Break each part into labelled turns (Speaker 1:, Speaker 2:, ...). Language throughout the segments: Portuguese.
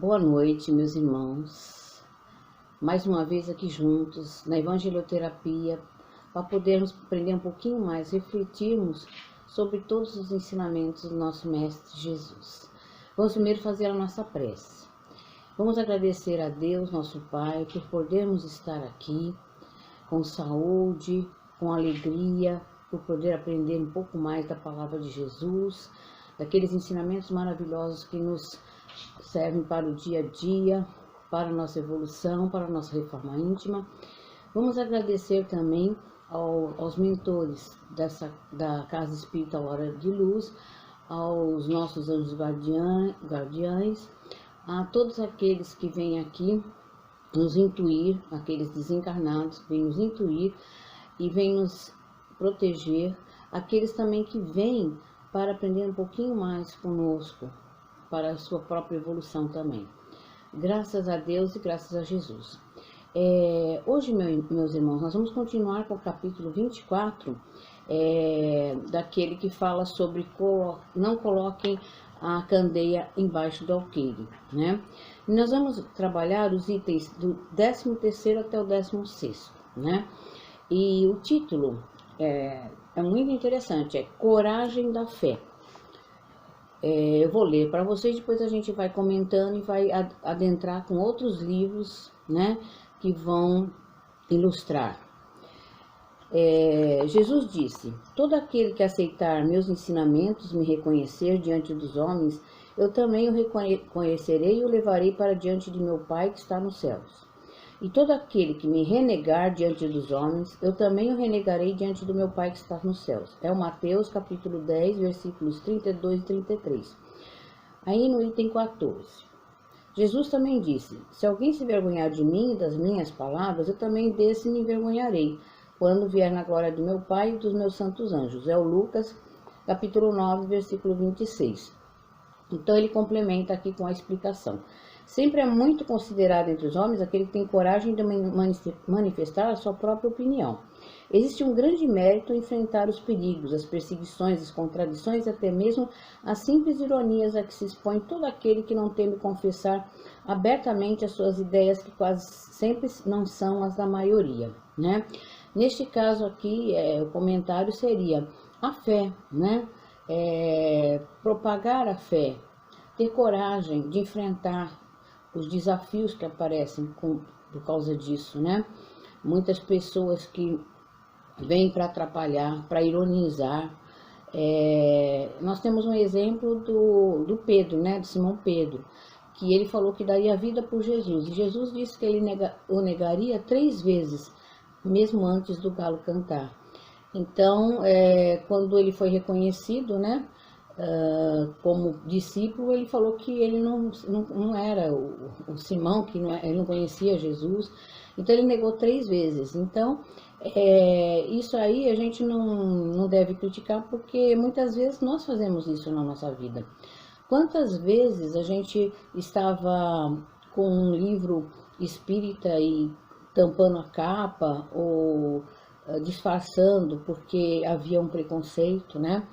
Speaker 1: Boa noite, meus irmãos. Mais uma vez aqui juntos na Evangelioterapia, para podermos aprender um pouquinho mais, refletirmos sobre todos os ensinamentos do nosso Mestre Jesus. Vamos primeiro fazer a nossa prece. Vamos agradecer a Deus, nosso Pai, por podermos estar aqui com saúde, com alegria, por poder aprender um pouco mais da palavra de Jesus, daqueles ensinamentos maravilhosos que nos servem para o dia a dia, para a nossa evolução, para a nossa reforma íntima. Vamos agradecer também aos mentores da Casa Espírita Hora de Luz, aos nossos anjos guardiães, a todos aqueles que vêm aqui nos intuir, aqueles desencarnados que vêm nos intuir e vêm nos proteger, aqueles também que vêm para aprender um pouquinho mais conosco, para a sua própria evolução também. Graças a Deus e graças a Jesus. Hoje, meus irmãos, nós vamos continuar com o capítulo 24, daquele que fala sobre não coloquem a candeia embaixo do alqueire, né? E nós vamos trabalhar os itens do 13º até o 16º, né? E o título é muito interessante, é Coragem da Fé. Eu vou ler para vocês, depois a gente vai comentando e vai adentrar com outros livros, né, que vão ilustrar. Jesus disse: todo aquele que aceitar meus ensinamentos, me reconhecer diante dos homens, eu também o reconhecerei e o levarei para diante de meu Pai que está nos céus. E todo aquele que me renegar diante dos homens, eu também o renegarei diante do meu Pai que está nos céus. É o Mateus capítulo 10, versículos 32 e 33. Aí no item 14. Jesus também disse: se alguém se envergonhar de mim e das minhas palavras, eu também desse me envergonharei, quando vier na glória do meu Pai e dos meus santos anjos. É o Lucas capítulo 9, versículo 26. Então ele complementa aqui com a explicação. Sempre é muito considerado entre os homens aquele que tem coragem de manifestar a sua própria opinião. Existe um grande mérito em enfrentar os perigos, as perseguições, as contradições e até mesmo as simples ironias a que se expõe todo aquele que não teme confessar abertamente as suas ideias, que quase sempre não são as da maioria, né? Neste caso aqui, o comentário seria a fé, né? Propagar a fé, ter coragem de enfrentar os desafios que aparecem por causa disso, né? Muitas pessoas que vêm para atrapalhar, para ironizar. Nós temos um exemplo do Pedro, né? De Simão Pedro, que ele falou que daria a vida por Jesus. E Jesus disse que ele o negaria 3 vezes, mesmo antes do galo cantar. Então, quando ele foi reconhecido, né? Como discípulo, ele falou que ele não era o Simão, que ele não conhecia Jesus, então ele negou 3 vezes. Então, isso aí a gente não deve criticar, porque muitas vezes nós fazemos isso na nossa vida. Quantas vezes a gente estava com um livro espírita e tampando a capa, ou disfarçando porque havia um preconceito, né?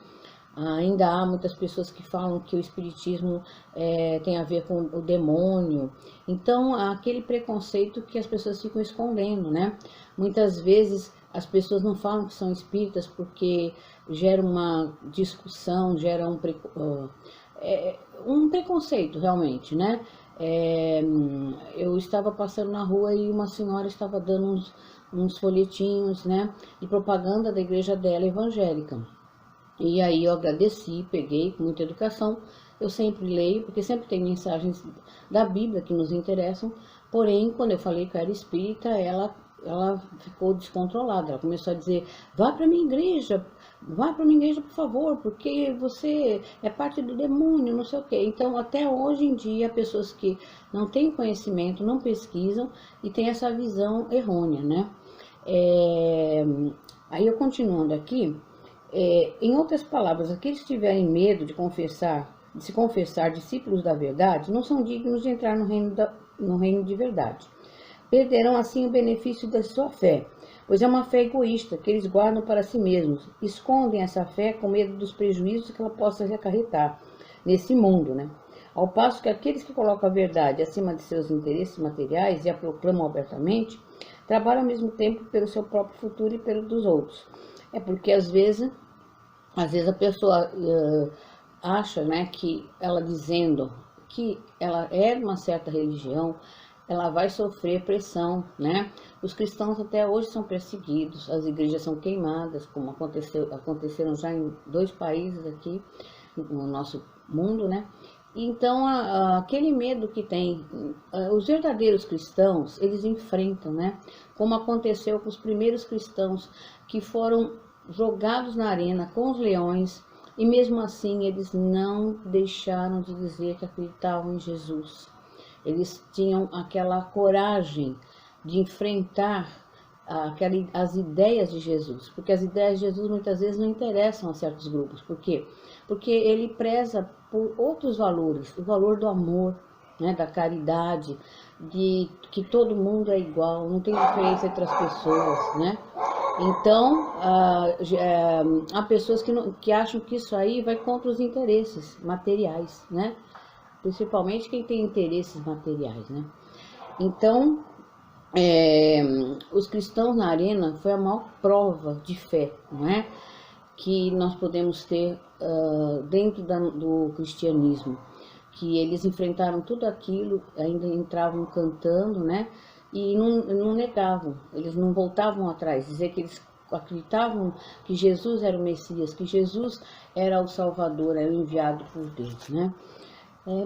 Speaker 1: Ainda há muitas pessoas que falam que o espiritismo tem a ver com o demônio. Então, há aquele preconceito que as pessoas ficam escondendo, né? Muitas vezes as pessoas não falam que são espíritas porque gera uma discussão, gera um preconceito realmente, né? Eu estava passando na rua e uma senhora estava dando uns folhetinhos, né, de propaganda da igreja dela evangélica. E aí eu agradeci, peguei com muita educação. Eu sempre leio, porque sempre tem mensagens da Bíblia que nos interessam. Porém, quando eu falei que eu era espírita, ela ficou descontrolada. Ela começou a dizer: vá para minha igreja, por favor, porque você é parte do demônio, não sei o quê. Então, até hoje em dia, pessoas que não têm conhecimento, não pesquisam e têm essa visão errônea, né? Aí eu continuando aqui. Em outras palavras, aqueles que tiverem medo de se confessar discípulos da verdade, não são dignos de entrar no reino de verdade. Perderão assim o benefício da sua fé, pois é uma fé egoísta que eles guardam para si mesmos. Escondem essa fé com medo dos prejuízos que ela possa acarretar nesse mundo, né? Ao passo que aqueles que colocam a verdade acima de seus interesses materiais e a proclamam abertamente, trabalham ao mesmo tempo pelo seu próprio futuro e pelo dos outros. É porque às vezes a pessoa acha, né, que ela dizendo que ela é uma certa religião, ela vai sofrer pressão, né? Os cristãos até hoje são perseguidos, as igrejas são queimadas, como aconteceram já em 2 países aqui no nosso mundo, né? Então, aquele medo que tem, os verdadeiros cristãos, eles enfrentam, né? Como aconteceu com os primeiros cristãos que foram jogados na arena com os leões, e mesmo assim eles não deixaram de dizer que acreditavam em Jesus. Eles tinham aquela coragem de enfrentar as ideias de Jesus, porque as ideias de Jesus muitas vezes não interessam a certos grupos. Por quê? Porque ele preza por outros valores, o valor do amor, né, da caridade, de que todo mundo é igual, não tem diferença entre as pessoas, né? Então, há pessoas que acham que isso aí vai contra os interesses materiais, né? Principalmente quem tem interesses materiais, né? Então, os cristãos na arena foi a maior prova de fé, não é? Que nós podemos ter dentro do cristianismo, que eles enfrentaram tudo aquilo, ainda entravam cantando, né? E não negavam, eles não voltavam atrás, dizer que eles acreditavam que Jesus era o Messias, que Jesus era o Salvador, era o enviado por Deus, né?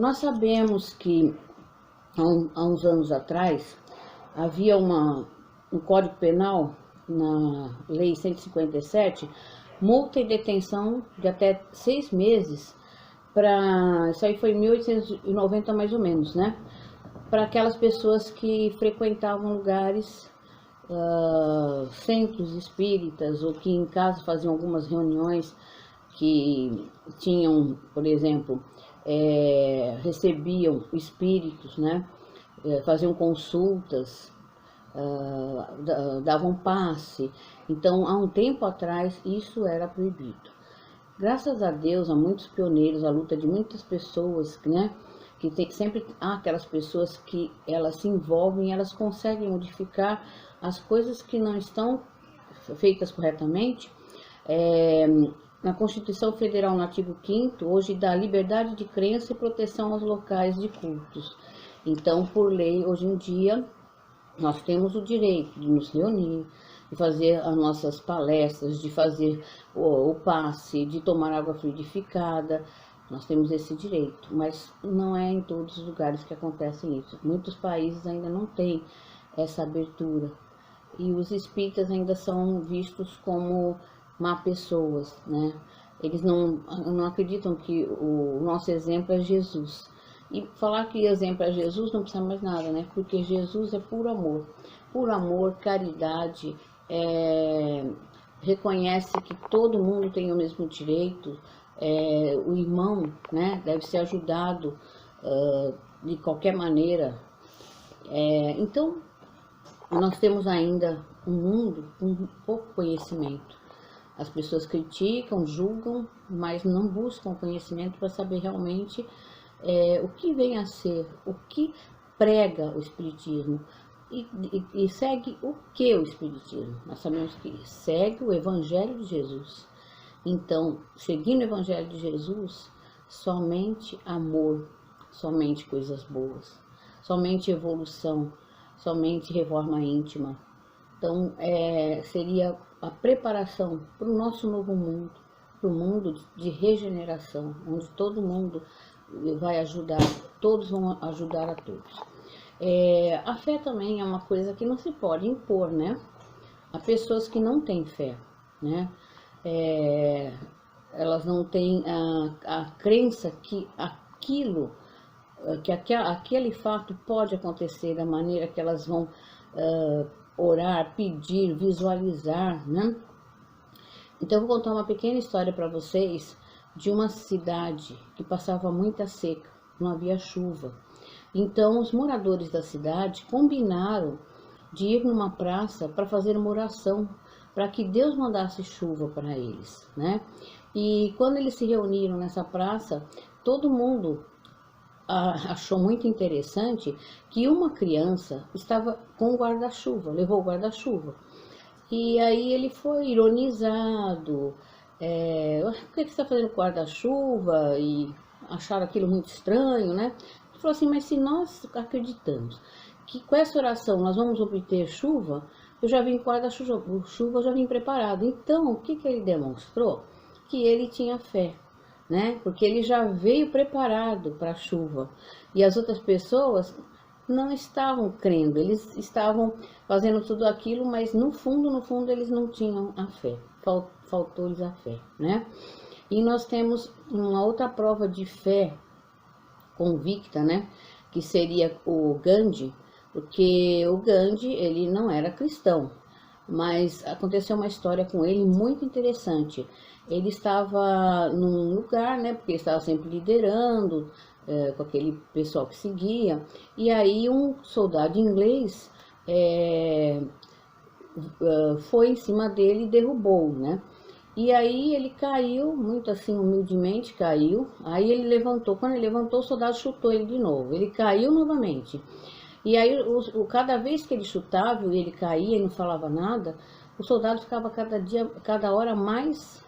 Speaker 1: Nós sabemos que há uns anos atrás havia um Código Penal, na Lei 157, multa e detenção de até 6 meses, isso aí foi em 1890 mais ou menos, né? Para aquelas pessoas que frequentavam lugares, centros espíritas, ou que em casa faziam algumas reuniões que tinham, por exemplo, recebiam espíritos, né? Faziam consultas, davam passe. Então, há um tempo atrás, isso era proibido. Graças a Deus, há muitos pioneiros, a luta de muitas pessoas, né? Sempre há aquelas pessoas que elas se envolvem, elas conseguem modificar as coisas que não estão feitas corretamente. Na Constituição Federal, no artigo 5º, hoje dá liberdade de crença e proteção aos locais de cultos. Então, por lei, hoje em dia, nós temos o direito de nos reunir, de fazer as nossas palestras, de fazer o passe, de tomar água fluidificada. Nós temos esse direito, mas não é em todos os lugares que acontece isso. Muitos países ainda não têm essa abertura. E os espíritas ainda são vistos como má pessoas, né? Eles não acreditam que o nosso exemplo é Jesus. E falar que exemplo é Jesus não precisa mais nada, né? Porque Jesus é puro amor, caridade, reconhece que todo mundo tem o mesmo direito, o irmão, né, deve ser ajudado de qualquer maneira. Então, nós temos ainda um mundo com pouco conhecimento. As pessoas criticam, julgam, mas não buscam conhecimento para saber realmente o que vem a ser, o que prega o Espiritismo. E segue o que o Espiritismo? Nós sabemos que segue o Evangelho de Jesus. Então, seguindo o Evangelho de Jesus, somente amor, somente coisas boas, somente evolução, somente reforma íntima. Então, seria a preparação para o nosso novo mundo, para o mundo de regeneração, onde todo mundo vai ajudar, todos vão ajudar a todos. A fé também é uma coisa que não se pode impor, né? Há pessoas que não têm fé, né? Elas não têm a crença que aquele fato pode acontecer da maneira que elas vão orar, pedir, visualizar, né? Então, eu vou contar uma pequena história para vocês de uma cidade que passava muita seca, não havia chuva. Então, os moradores da cidade combinaram de ir numa praça para fazer uma oração, para que Deus mandasse chuva para eles, né? E quando eles se reuniram nessa praça, todo mundo achou muito interessante que uma criança estava com o guarda-chuva, levou o guarda-chuva. E aí ele foi ironizado, por que você está fazendo guarda-chuva? E acharam aquilo muito estranho, né? Ele falou assim, mas se nós acreditamos que com essa oração nós vamos obter chuva, eu já vim com guarda-chuva, eu já vim preparado. Então, o que ele demonstrou? Que ele tinha fé, né? Porque ele já veio preparado para a chuva. E as outras pessoas não estavam crendo, eles estavam fazendo tudo aquilo, mas no fundo, eles não tinham a fé, faltou-lhes a fé, né? E nós temos uma outra prova de fé convicta, né? Que seria o Gandhi, porque o Gandhi, ele não era cristão, mas aconteceu uma história com ele muito interessante. Ele estava num lugar, né? Porque ele estava sempre liderando, com aquele pessoal que seguia, e aí um soldado inglês foi em cima dele e derrubou, né? E aí ele caiu, muito assim humildemente caiu, aí ele levantou, quando ele levantou o soldado chutou ele de novo, ele caiu novamente, e aí cada vez que ele chutava e ele caía e não falava nada, o soldado ficava cada hora mais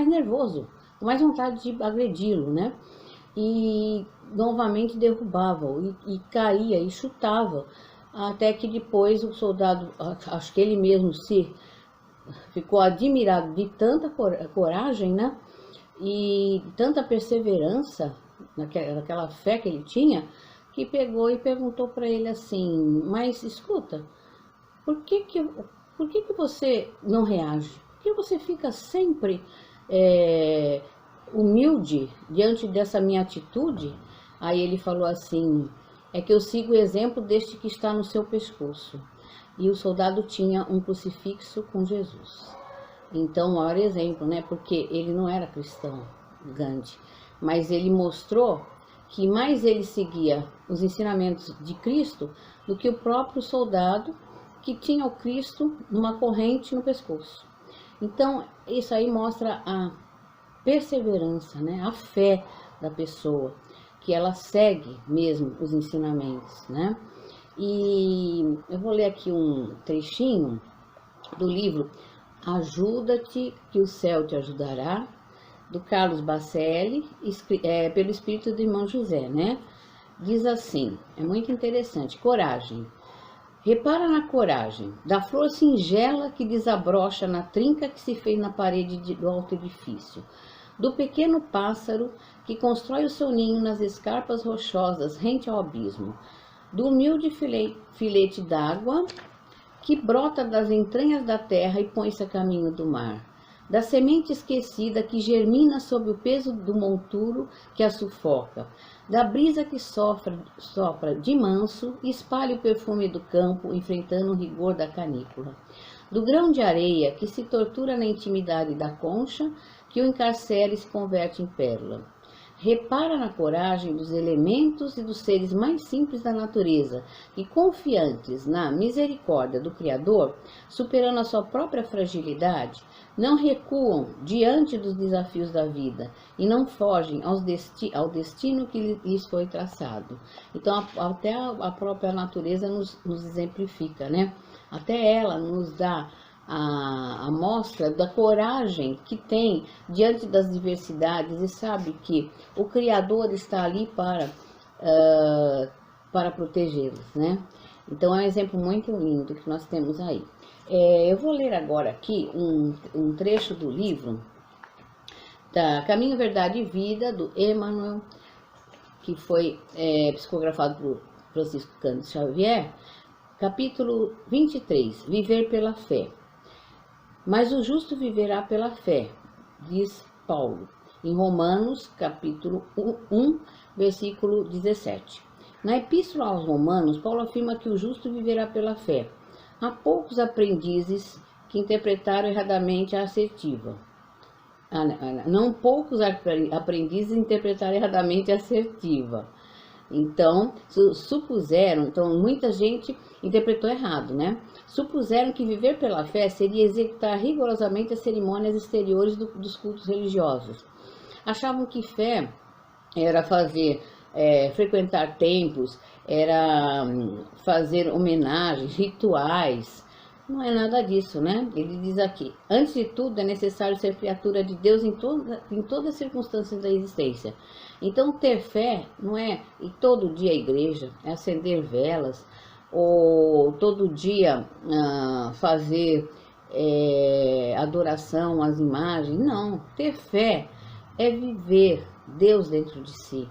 Speaker 1: nervoso, com mais vontade de agredi-lo, né? E novamente derrubava-o e caía e chutava, até que depois o soldado, acho que ele mesmo ficou admirado de tanta coragem, né? E tanta perseverança naquela fé que ele tinha, que pegou e perguntou para ele assim, mas escuta, por que você não reage? Por que você fica sempre humilde diante dessa minha atitude? Aí ele falou assim, é que eu sigo o exemplo deste que está no seu pescoço. E o soldado tinha um crucifixo com Jesus. Então, o maior exemplo, né? Porque ele não era cristão, Gandhi, mas ele mostrou que mais ele seguia os ensinamentos de Cristo do que o próprio soldado que tinha o Cristo numa corrente no pescoço. Então, isso aí mostra a perseverança, né? A fé da pessoa, que ela segue mesmo os ensinamentos, né? E eu vou ler aqui um trechinho do livro Ajuda-te que o céu te ajudará, do Carlos Bacelli, pelo espírito do irmão José, né? Diz assim, é muito interessante, coragem. Repara na coragem, da flor singela que desabrocha na trinca que se fez na parede do alto edifício, do pequeno pássaro que constrói o seu ninho nas escarpas rochosas rente ao abismo, do humilde filete d'água que brota das entranhas da terra e põe-se a caminho do mar, da semente esquecida que germina sob o peso do monturo que a sufoca, da brisa que sopra de manso e espalha o perfume do campo enfrentando o rigor da canícula, do grão de areia que se tortura na intimidade da concha que o encarcera e se converte em pérola. Repara na coragem dos elementos e dos seres mais simples da natureza, que, confiantes na misericórdia do Criador, superando a sua própria fragilidade, não recuam diante dos desafios da vida e não fogem ao destino que lhes foi traçado. Então, até a própria natureza nos exemplifica, né? Até ela nos dá a mostra da coragem que tem diante das diversidades e sabe que o Criador está ali para protegê-los, né? Então é um exemplo muito lindo que nós temos aí. Eu vou ler agora aqui um trecho do livro da Caminho, Verdade e Vida, do Emmanuel, que foi psicografado por Francisco Cândido Xavier, capítulo 23, Viver pela Fé. Mas o justo viverá pela fé, diz Paulo, em Romanos, capítulo 1, versículo 17. Na Epístola aos Romanos, Paulo afirma que o justo viverá pela fé. Há poucos aprendizes que interpretaram erradamente a assertiva. Não poucos aprendizes interpretaram erradamente a assertiva. Então, muita gente interpretou errado, né? Supuseram que viver pela fé seria executar rigorosamente as cerimônias exteriores dos cultos religiosos. Achavam que fé era fazer frequentar templos, era fazer homenagens, rituais. Não é nada disso, né? Ele diz aqui: antes de tudo é necessário ser criatura de Deus em todas as circunstâncias da existência. Então, ter fé não é ir todo dia à igreja, é acender velas, ou todo dia fazer adoração às imagens. Não, ter fé é viver Deus dentro de si,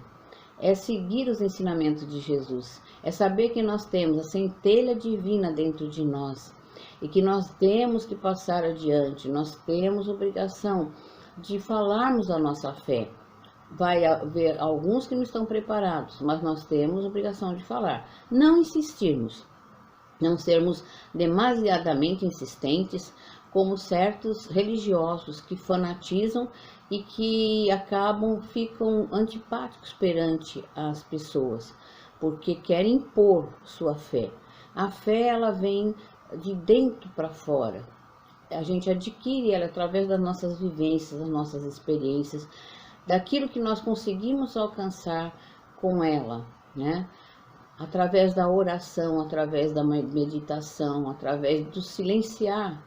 Speaker 1: é seguir os ensinamentos de Jesus, é saber que nós temos a centelha divina dentro de nós e que nós temos que passar adiante, nós temos obrigação de falarmos a nossa fé. Vai haver alguns que não estão preparados, mas nós temos obrigação de falar. Não insistirmos, não sermos demasiadamente insistentes, como certos religiosos que fanatizam e que ficam antipáticos perante as pessoas, porque querem impor sua fé. A fé, ela vem de dentro para fora. A gente adquire ela através das nossas vivências, das nossas experiências, daquilo que nós conseguimos alcançar com ela, né? Através da oração, através da meditação, através do silenciar,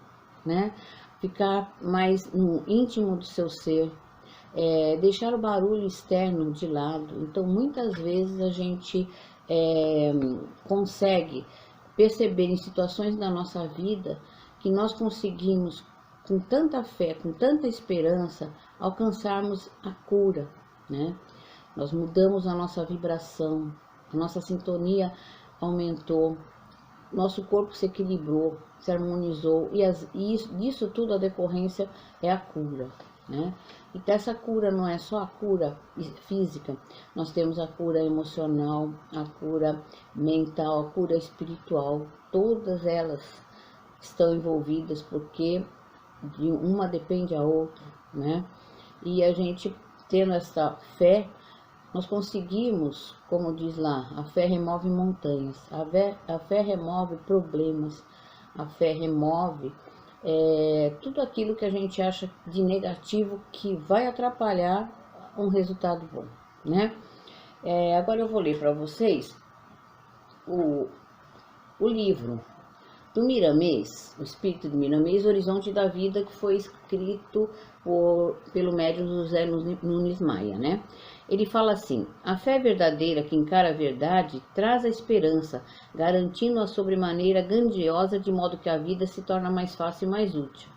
Speaker 1: né? Ficar mais no íntimo do seu ser, deixar o barulho externo de lado. Então, muitas vezes a gente consegue perceber em situações da nossa vida que nós conseguimos, com tanta fé, com tanta esperança, alcançarmos a cura, né? Nós mudamos a nossa vibração, a nossa sintonia aumentou, nosso corpo se equilibrou, se harmonizou, e isso tudo a decorrência é a cura, né? Então essa cura não é só a cura física, nós temos a cura emocional, a cura mental, a cura espiritual, todas elas estão envolvidas, porque de uma depende a outra, né? E a gente tendo essa fé, nós conseguimos, como diz lá, a fé remove montanhas, a fé remove problemas, a fé remove tudo aquilo que a gente acha de negativo que vai atrapalhar um resultado bom, né? Agora eu vou ler para vocês o livro do Miramês, o Espírito do Miramês, Horizonte da Vida, que foi escrito pelo médium José Nunes Maia, né? Ele fala assim: a fé verdadeira que encara a verdade traz a esperança, garantindo-a sobremaneira grandiosa, de modo que a vida se torna mais fácil e mais útil.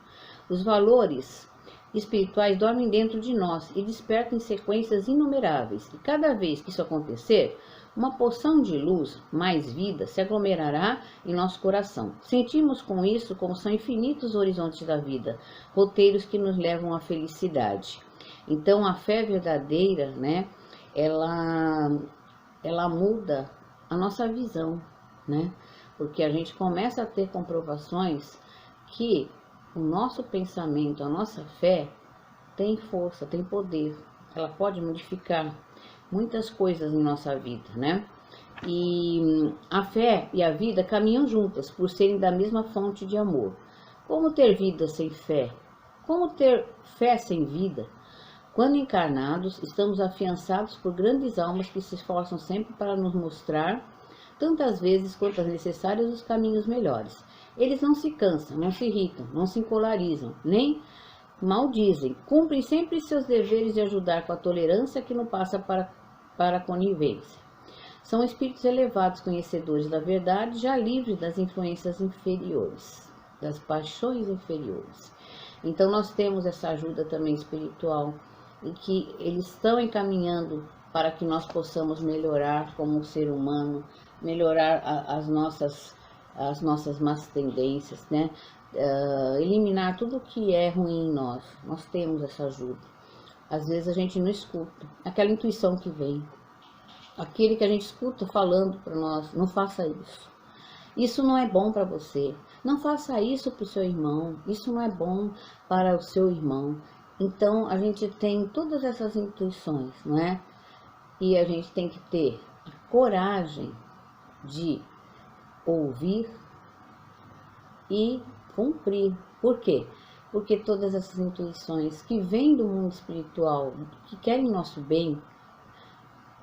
Speaker 1: Os valores espirituais dormem dentro de nós e despertam em sequências inumeráveis, e cada vez que isso acontecer, uma porção de luz, mais vida, se aglomerará em nosso coração. Sentimos com isso como são infinitos horizontes da vida, roteiros que nos levam à felicidade. Então, a fé verdadeira, né, ela muda a nossa visão, né? Porque a gente começa a ter comprovações que o nosso pensamento, a nossa fé, tem força, tem poder. Ela pode modificar muitas coisas em nossa vida, né? E a fé e a vida caminham juntas, por serem da mesma fonte de amor. Como ter vida sem fé? Como ter fé sem vida? Quando encarnados, estamos afiançados por grandes almas que se esforçam sempre para nos mostrar, tantas vezes quanto necessários, os caminhos melhores. Eles não se cansam, não se irritam, não se encolarizam, nem maldizem, cumprem sempre seus deveres de ajudar com a tolerância que não passa para a conivência. São espíritos elevados, conhecedores da verdade, já livres das influências inferiores, das paixões inferiores. Então nós temos essa ajuda também espiritual, em que eles estão encaminhando para que nós possamos melhorar como ser humano, melhorar as nossas más tendências, né? Eliminar tudo que é ruim em nós. Nós temos essa ajuda. Às vezes a gente não escuta, aquela intuição que vem, aquele que a gente escuta falando para nós: não faça isso, isso não é bom para você, não faça isso para o seu irmão, isso não é bom para o seu irmão. Então a gente tem todas essas intuições, não é? E a gente tem que ter a coragem de ouvir e cumprir. Por quê? Porque todas essas intuições que vêm do mundo espiritual, que querem nosso bem,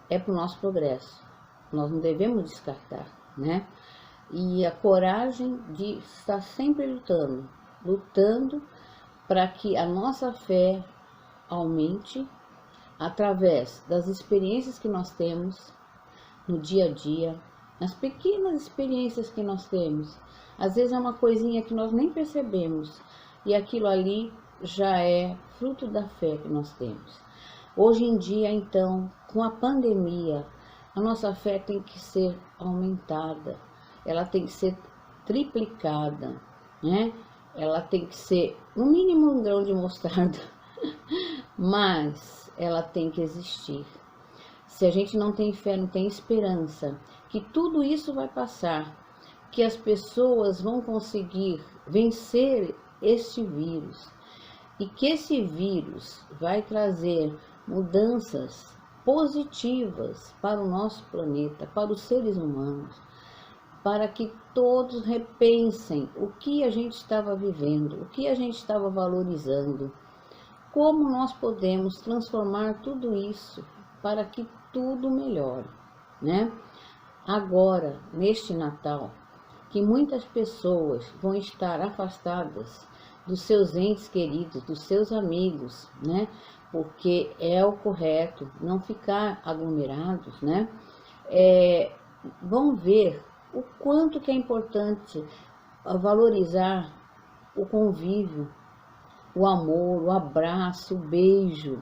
Speaker 1: é para o nosso progresso. Nós não devemos descartar, né? E a coragem de estar sempre lutando para que a nossa fé aumente através das experiências que nós temos no dia a dia, nas pequenas experiências que nós temos. Às vezes é uma coisinha que nós nem percebemos e aquilo ali já é fruto da fé que nós temos. Hoje em dia, então, com a pandemia, a nossa fé tem que ser aumentada, ela tem que ser triplicada, né? Ela tem que ser no mínimo um grão de mostarda, mas ela tem que existir. Se a gente não tem fé, não tem esperança, que tudo isso vai passar, que as pessoas vão conseguir vencer este vírus e que esse vírus vai trazer mudanças positivas para o nosso planeta, para os seres humanos, para que todos repensem o que a gente estava vivendo, o que a gente estava valorizando, como nós podemos transformar tudo isso para que tudo melhore, né? Agora, neste Natal, que muitas pessoas vão estar afastadas dos seus entes queridos, dos seus amigos, né? Porque é o correto não ficar aglomerados, né? Vão ver o quanto que é importante valorizar o convívio, o amor, o abraço, o beijo.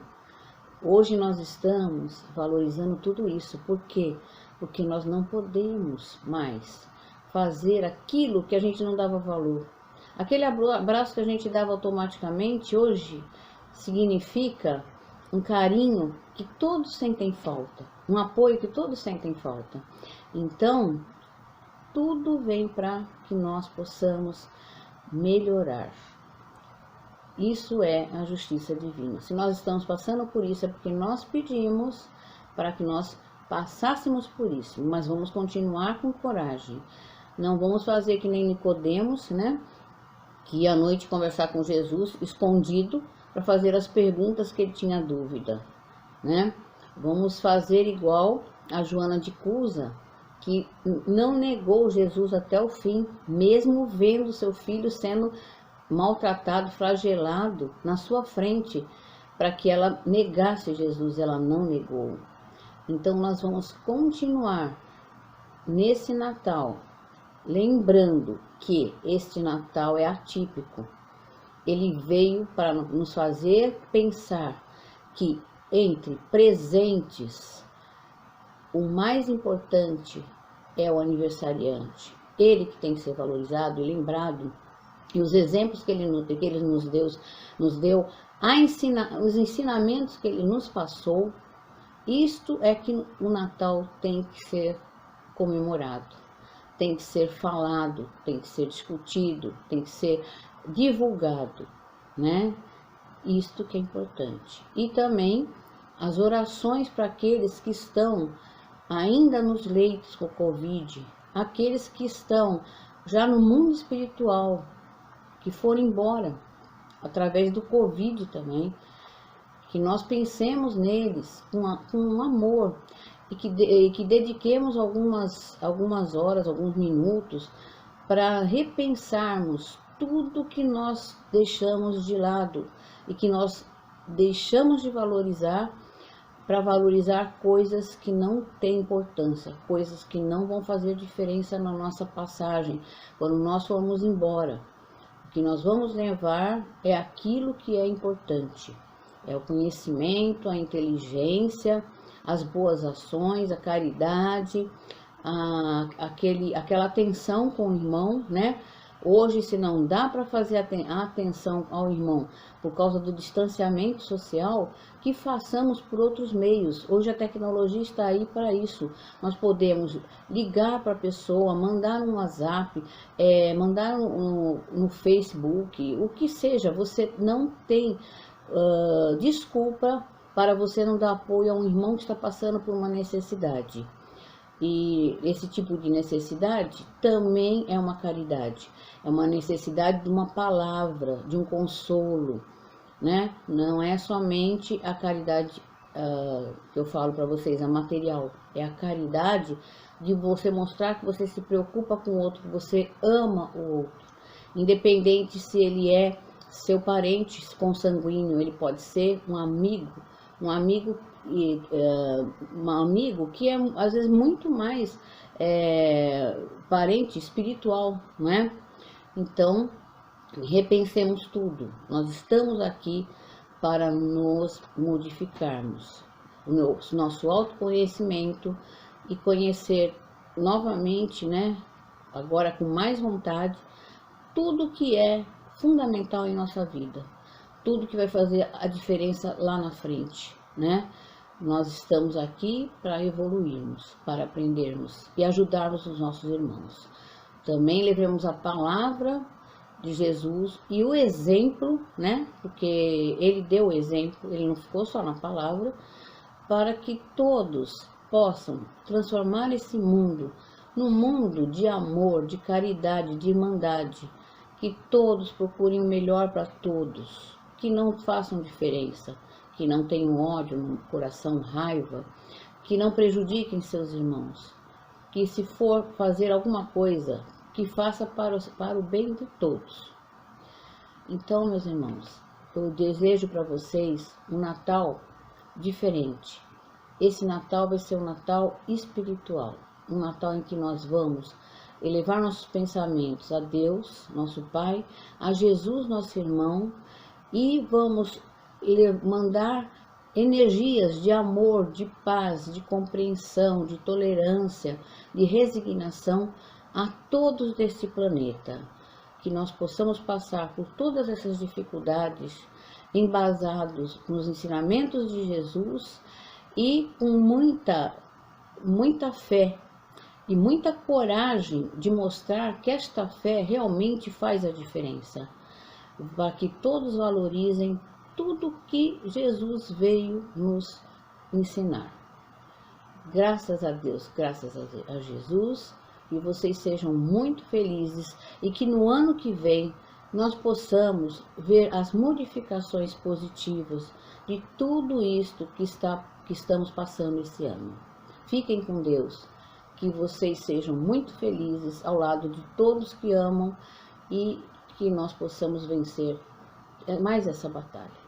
Speaker 1: Hoje nós estamos valorizando tudo isso. Por quê? Porque nós não podemos mais fazer aquilo que a gente não dava valor. Aquele abraço que a gente dava automaticamente, hoje significa um carinho que todos sentem falta, um apoio que todos sentem falta. Então, tudo vem para que nós possamos melhorar. Isso é a justiça divina. Se nós estamos passando por isso, é porque nós pedimos para que nós passássemos por isso, mas vamos continuar com coragem. Não vamos fazer que nem Nicodemos, né? Que ia à noite conversar com Jesus, escondido, para fazer as perguntas que ele tinha dúvida, né? Vamos fazer igual a Joana de Cusa, que não negou Jesus até o fim, mesmo vendo seu filho sendo maltratado, flagelado na sua frente, para que ela negasse Jesus, ela não negou. Então nós vamos continuar nesse Natal, lembrando que este Natal é atípico. Ele veio para nos fazer pensar que entre presentes, o mais importante é o aniversariante. Ele que tem que ser valorizado e lembrado. E os exemplos que ele nos deu os ensinamentos que ele nos passou, isto é que o Natal tem que ser comemorado, tem que ser falado, tem que ser discutido, tem que ser divulgado, né? Isto que é importante. E também as orações para aqueles que estão ainda nos leitos com Covid, aqueles que estão já no mundo espiritual, que foram embora através do Covid também, que nós pensemos neles com amor e que dediquemos algumas horas, alguns minutos para repensarmos tudo que nós deixamos de lado e que nós deixamos de valorizar para valorizar coisas que não têm importância, coisas que não vão fazer diferença na nossa passagem, quando nós formos embora. O que nós vamos levar é aquilo que é importante, é o conhecimento, a inteligência, as boas ações, a caridade, aquela atenção com o irmão, né? Hoje, se não dá para fazer a atenção ao irmão por causa do distanciamento social, que façamos por outros meios. Hoje a tecnologia está aí para isso. Nós podemos ligar para a pessoa, mandar um WhatsApp, mandar no Facebook, o que seja. Você não tem desculpa para você não dar apoio a um irmão que está passando por uma necessidade. E esse tipo de necessidade também é uma caridade, é uma necessidade de uma palavra, de um consolo, né? Não é somente a caridade que eu falo para vocês, a material, é a caridade de você mostrar que você se preocupa com o outro, que você ama o outro, independente se ele é seu parente consanguíneo, ele pode ser um amigo que é às vezes muito mais parente espiritual, não é? Então, repensemos tudo. Nós estamos aqui para nos modificarmos, o nosso autoconhecimento e conhecer novamente, né? Agora com mais vontade, tudo que é fundamental em nossa vida, tudo que vai fazer a diferença lá na frente, né? Nós estamos aqui para evoluirmos, para aprendermos e ajudarmos os nossos irmãos. Também levemos a palavra de Jesus e o exemplo, né? Porque ele deu o exemplo, ele não ficou só na palavra, para que todos possam transformar esse mundo num mundo de amor, de caridade, de irmandade, que todos procurem o melhor para todos, que não façam diferença, que não tenham ódio no coração, raiva, que não prejudiquem seus irmãos, que se for fazer alguma coisa, que faça para o bem de todos. Então, meus irmãos, eu desejo para vocês um Natal diferente. Esse Natal vai ser um Natal espiritual, um Natal em que nós vamos elevar nossos pensamentos a Deus, nosso Pai, a Jesus, nosso irmão, e vamos mandar energias de amor, de paz, de compreensão, de tolerância, de resignação a todos desse planeta, que nós possamos passar por todas essas dificuldades embasados nos ensinamentos de Jesus e com muita fé e muita coragem de mostrar que esta fé realmente faz a diferença, para que todos valorizem tudo que Jesus veio nos ensinar. Graças a Deus, graças a Jesus, que vocês sejam muito felizes e que no ano que vem nós possamos ver as modificações positivas de tudo isto que estamos passando esse ano. Fiquem com Deus, que vocês sejam muito felizes ao lado de todos que amam e que nós possamos vencer mais essa batalha.